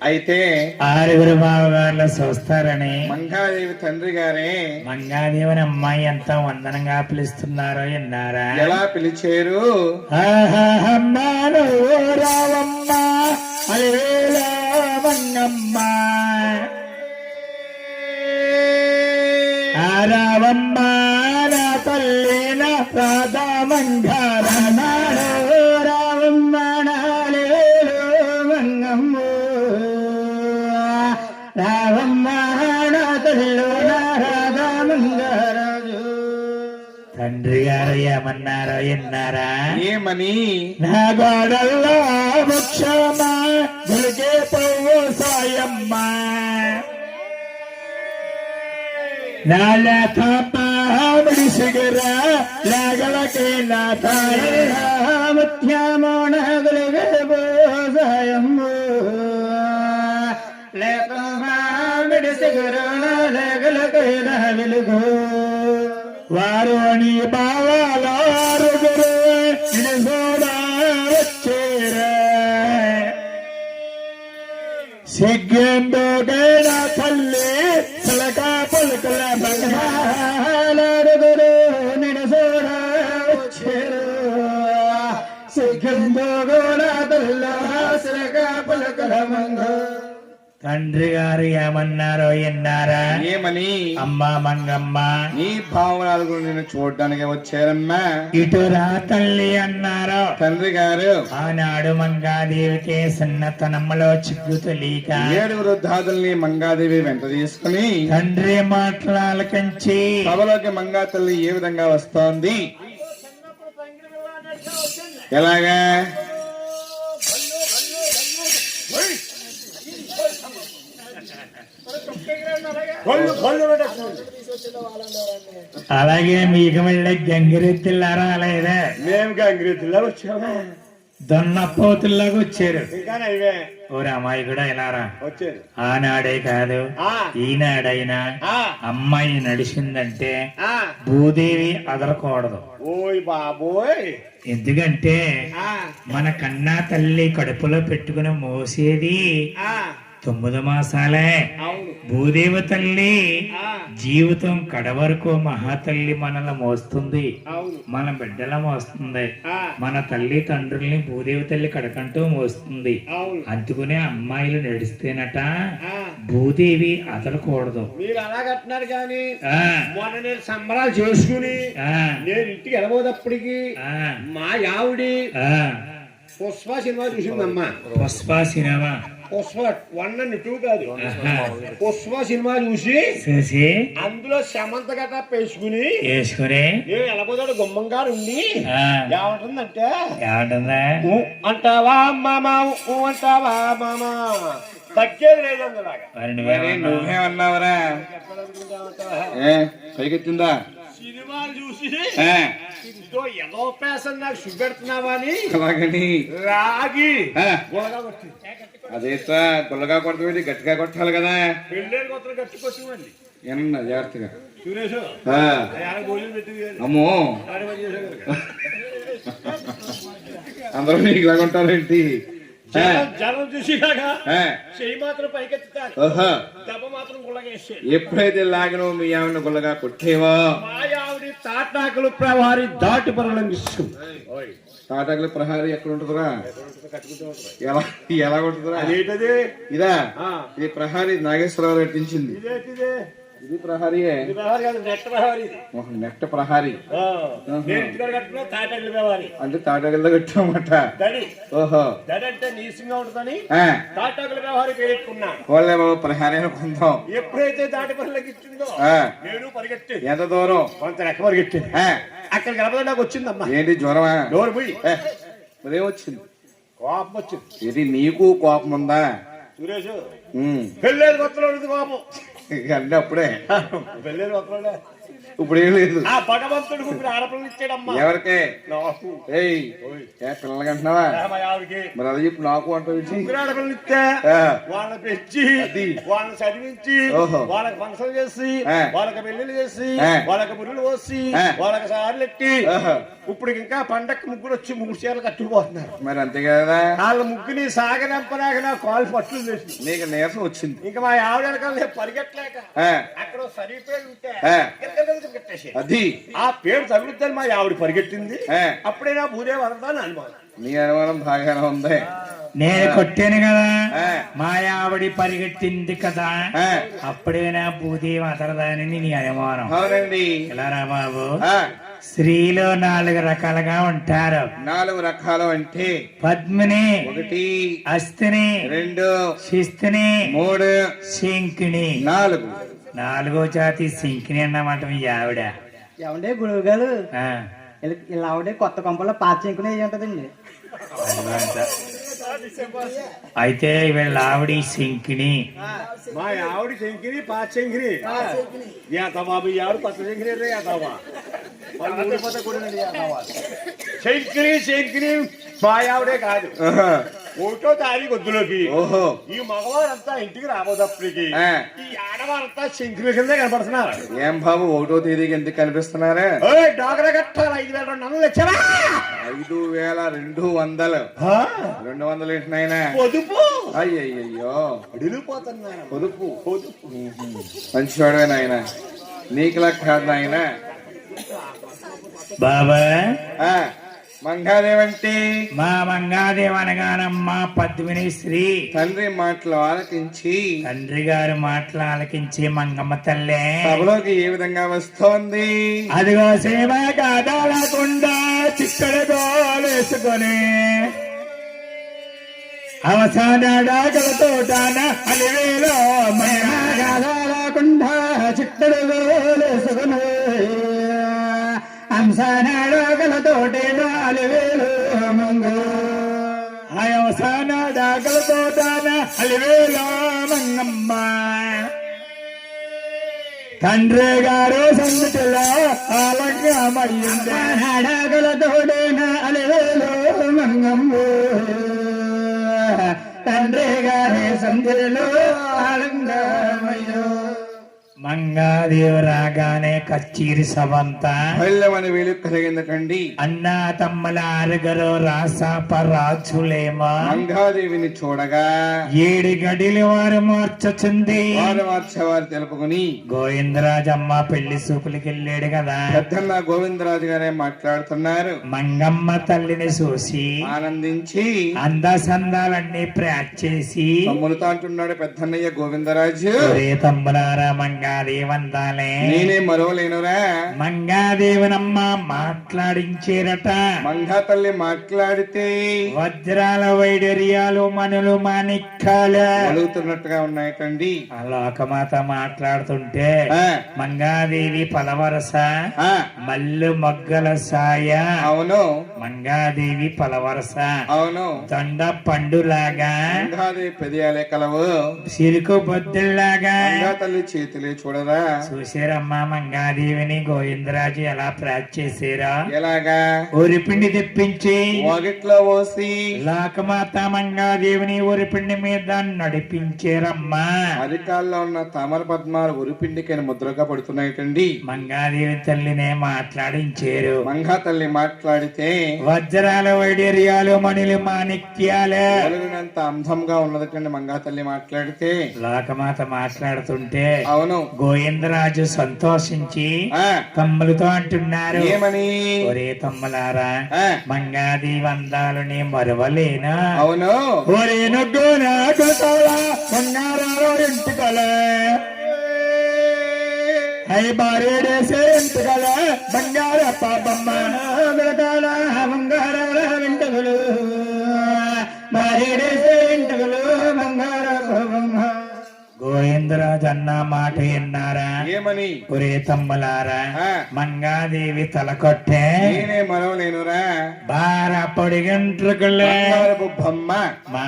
అయితే ఆరుగురు బావగారులు చూస్తారని మంగాదేవి తండ్రి గారే మంగాదేవిని అమ్మాయి ఎంత వందనంగా పిలుస్తున్నారో విన్నారా? ఎలా పిలిచారు? అమ్మాను రావమ్మ అలివేల మంగమ్మ రావమ్మ నా తల్లి నా రాధా మంగార రావమ్మ నాలేలు మంగమ్మ రావమ్మ నా తల్లి నా రాధా మంగారాజు. తండ్రి గారు ఏమన్నారో విన్నారా? ఏమని? నా గోడల్లో వృక్షమా గులికే పువ్వు సాయమ్మ నా లేత పామిడి సిగర లేగలకే నా తాయి ముత్యమోణ గులిగే సాయమ్మ లేత పామిడి సిగర లేగలకే నా వెలుగు వారోని బావాలారుగురు నిజోడా వచ్చేరా సిగ్గెందోగేన తల్లి పలక పలుకల బంగాలారుగురు నిజోడా వచ్చేరా సిగ్గెందోగోన తల్ల పలక పలుకల మంగ. తండ్రి గారు ఏమన్నారో విన్నారా? ఏమని? అమ్మా మంగమ్మ నీ భావనాలు నిన్ను చూడడానికి వచ్చారమ్మా. ఇటురా తల్లి అన్నారు తండ్రి గారు. ఆనాడు మంగాదేవికి చిన్నతనంలో చిక్కు తెలియక 7 వృద్ధాదుల్ని మంగాదేవి వెంట తీసుకుని తండ్రి మాట్లాలకంచి సభలోకి మంగా తల్లి ఏ విధంగా వస్తోంది? ఎలాగా? అలాగే మీకు మళ్ళీ గంగిరెత్తిల్లారా? లేదా మేము గంగిరెత్తుల్లా వచ్చాము, దొన్నపోతుల్లాగా వచ్చారు. ఇంకా ఓరి అమ్మాయి కూడా ఇలారా వచ్చారు. ఆనాడే కాదు ఈనాడైనా అమ్మాయి నడిచిందంటే భూదేవి అదరకూడదు. ఓయ్ బాబోయ్! ఎందుకంటే మన కన్నా తల్లి కడుపులో పెట్టుకుని మోసేది 9 మాసాలే. భూదేవి తల్లి జీవితం కడవరకు మహాతల్లి మనల్ని మోస్తుంది, మన బిడ్డల మోస్తుంది. మన తల్లి తండ్రుల్ని భూదేవి తల్లి కడకంటూ మోస్తుంది. అందుకునే అమ్మాయిలు నడిస్తేనట భూదేవి అదలకూడదు. మీరు అలాగంటున్నారు కానీ మొన్న నేను సంబరాలు చేసుకుని నేను ఇంటికి వెళ్ళబోదప్పటికి మా ఆవిడి పుష్ప సినిమా చూసిందమ్మా. పుష్ప సినిమా? పుష్ప 1 and 2 కాదు, పుష్ప సినిమా చూసి అందులో సమంత గట్రా వేసుకుని నేను వెళ్ళబోతాడు గుమ్మం గారు ఉండి ఏమంటుందంటే అంటావా మామా అంటావా మామా తగ్గేది లేదండి. నువ్వేమన్నావరా? పైకెత్తిందా? సినిమాలు చూసి ఏదో పేసని నాకు చూపెడుతున్నావా అని అలాగని రాగి అదేస్తా గుల్లగా కొడతామండి, గట్టిగా కొట్టాలి కదా. గట్టి కొట్టమండి ఏమన్నా జాగ్రత్తగా. అమ్మో అందరూ నీకు ఇలా కొంటారేంటి? జనం చూసి చెయ్యి మాత్రం పైకెత్తుతారు, దెబ్బ మాత్రం గుల్లగేసి. ఎప్పుడైతే లాగినో మీ ఆవిడ గుల్లగా కొట్టేవా మా ఆవిడ తాటాకులు ప్రహారీ దాటి పరులంగిస్తూ. తాటాకుల ప్రహారీ ఎక్కడ ఉంటుందిరా? ఎలా ఎలా ఉంటుందిరా? అదేంటది? ఇదా? ఇది ప్రహారీ నాగేశ్వరరావు నటించింది. ఇది ప్రహారీయే, నెట్ట ప్రహారీ అంటే తాటాకులతో కట్టామట. ఓహో నీసింగా ఉంటుందని తాటాకుల వ్యవహారం పేరెట్టుకున్నా. వాళ్ళే బాబు ప్రహారీ అనుకుందాం. ఎప్పుడైతే దాటి పనులకి ఇచ్చిందో నేను పరిగెత్తి ఎంత దూరం కొంత రెక్క పరిగెత్తి అక్కడ కలపద నాకు వచ్చిందమ్మా. ఏంటి జ్వరమా? డోర్ పోయి ఉదయం వచ్చింది, కోపం వచ్చింది. ఇది నీకు కోపం ఉందా సురేష్? పెళ్ళేది కొత్తలో కోపం అంటే అప్పుడే పెళ్ళేది కొత్తలో ఇప్పుడు ఏం లేదు. ఆ భగవంతుడు ముగ్గురు ఆడపిల్లలు ఇచ్చాడమ్మా. ఎవరికే? నాకు. ఏయ్ పిల్లలకి అంటున్నావా? మా ఆవిడకి మరి అది చెప్పు నాకు అంటావు. ముగ్గురు ఆడపిల్లలు ఇస్తే వాళ్ళని పెంచి వాళ్ళని చదివించి వాళ్ళకి ఫంక్షన్ చేసి వాళ్ళకి పెళ్లిళ్ళు చేసి వాళ్ళకి మురులు పోసి వాళ్ళకి సార్లు ఎట్టి ఇప్పుడు ఇంకా పండక్కి ముగ్గురు వచ్చి 3 చీరలు కట్టుకుపోతున్నారు. మరి అంతే కదా. వాళ్ళ ముగ్గుని సాగనంపనాక నా కాలు పట్టులు చేసి నీకు నీరసం వచ్చింది. ఇంకా మా ఆవిడ వెనకాల పరిగెట్టలేక అక్కడ సరిపేరు ఉంటే అది ఆ పేరు తగులుద్దని మా ఆవిడ పరిగెట్టింది. అప్పుడే నా భూదేవి వదలదాని అనుమానం. నీ అనుమానం బాగానే ఉంది. నేను కొట్టాను కదా, మా ఆవిడి పరిగెట్టింది కదా, అప్పుడేనా భూదేవి అతరదాని నీ అనుమానం. అవునండి. ఇలా రా బాబు, స్త్రీలు 4 రకాలుగా ఉంటారు. 4 రకాలు అంటే పద్మిని 1, అస్తిని 2, శిస్తిని 3, శంకిని 4. 4వ జాతి శంకిని అన్నమాట మీ ఆవిడ. ఏమండే గురువు గారు, ఇలా ఆవిడే కొత్త కొంపలో పాత చెంకునే ఉంటదండి. అయితే వీళ్ళ ఆవిడ శంకిని. మా ఆవిడ శంకిని పాత శంకిని బాబు ఈ ఆవిడ కొత్త శంకిని శంకిని శంకిని మా ఆవిడే కాదు. 1వ తారీఖు వద్దులోకి ఈ మగవారంతా ఇంటికి రాబోదప్పటికి ఈ ఆడవారంతా శంకిని కింద కనపడుతున్నారు. ఏం బాబు 1వ తేదీకి ఎందుకు కనిపిస్తున్నారా? డాక్టర్ కట్టాలి 5,200 వచ్చారా? 5,200. 200 ఏంటి నాయన? పొదుపు. అయ్యయ్యో అడిగిపోతున్నారు. పొదుపు మంచివాడే నాయన. నీకులా కాదు నాయన. బాబా మంగాదేవంటే మా మంగాదేవి అనగానమ్మా పద్మిని స్త్రీ. తండ్రి మాటలు ఆలకించి తండ్రి గారు మాటలు ఆలకించి మంగమ్మ తల్లే సభలోకి ఏ విధంగా వస్తోంది? అదిగో సేవ కాదాలకుండా చిక్కడ గోలేసుకొని అవసాన డాగలతో అలివేలో కాదాలకుండా చిక్కడ గోలేసుకొని అంశానాడగలతోటే 4 వేలు మంగ అవసాన డాగలతో 4 వేల మంగమ్మ. తండ్రి గారు సంతలో ఆలంగమయ్యుండగలతోటే 4 వేలు మంగమ్మ. తండ్రి గారి సంతలో ఆలంగమయ్యో. మంగాదేవి రాగానే కచ్చీరి సభంతా వెళ్ళమని వీలు కలిగిందటండి. అన్నా తమ్మల 6 రాసాపరాజులేమా మంగాదేవిని చూడగా 7 గడిలు వారు మార్చుచుంది. వారు తెలుపుకుని గోవిందరాజమ్మ పెళ్లి చూపులకి వెళ్ళాడు కదా, పెద్దన్న గోవిందరాజు గారే మాట్లాడుతున్నారు. మంగమ్మ తల్లిని చూసి ఆనందించి అందసందాలన్నీ ప్యాక్ చేసి తమ్ములతో అంటున్నాడు పెద్దన్నయ్య గోవిందరాజు. తమ్ములారా మంగాదేవి వందాలే, నేనే మరవలేనురా. మంగాదేవినమ్మ మాట్లాడించేరట. మంగా తల్లి మాట్లాడితే వజ్రాల వైడర్యాలు మనులు మాణిక్యాలు అడుగుతున్నట్టుగా ఉన్నాయటండి. లోకమాత మాట్లాడుతుంటే మంగాదేవి పలవరస మల్లు మొగ్గల సాయ. అవును మంగాదేవి పలవరస అవును. దొండ పండులాగా మంగాదేవి పెదియాలే కలవు, సిరుకు బొద్దుల్లాగా. మంగా తల్లి చేతులే చూడరా. చూసారమ్మా మంగాదేవిని గోవిందరాజు ఎలా ప్యాక్ చేసారా? ఎలాగా? ఊరిపిండి తెప్పించి వాగిట్లో పోసి లోకమాత మంగాదేవిని ఊరిపిండి మీద నడిపించారమ్మా. అరికాల్లో ఉన్న తామర పద్మాలు ఉరిపిండికైన ముద్రగా పడుతున్నాయటండి. మంగాదేవి తల్లినే మాట్లాడించారు. మంగా తల్లి మాట్లాడితే వజ్రాల వైడర్యాలు మణులు మాణిక్యాలు కలిగినంత అందంగా ఉన్నదటండి. మంగా తల్లి మాట్లాడితే లోకమాత మాట్లాడుతుంటే అవును గోవిందరాజు సంతోషించి తమ్ములతో అంటున్నారు, ఏమని? ఒరే తమ్ములారా, మంగాదేవి అందాలని మరవలేనా? అవును. ఒరే నొగ్గు నాకు బంగారాలు ఇంటికలే అయి బారేడేసే ఇంటికలే బంగార పాపమ్మ బంగారాల ఇంటికలు బారేడేసే ఇంటికలు బంగార పాపమ్మ. గోవిందరాజు అన్న మాట విన్నారా? ఏమని? ఒరే తమ్ములారా, మంగాదేవి తలకొట్టే నేనే మరవలేనురా. బార పొడిగంట్రుకులే బొమ్మ మా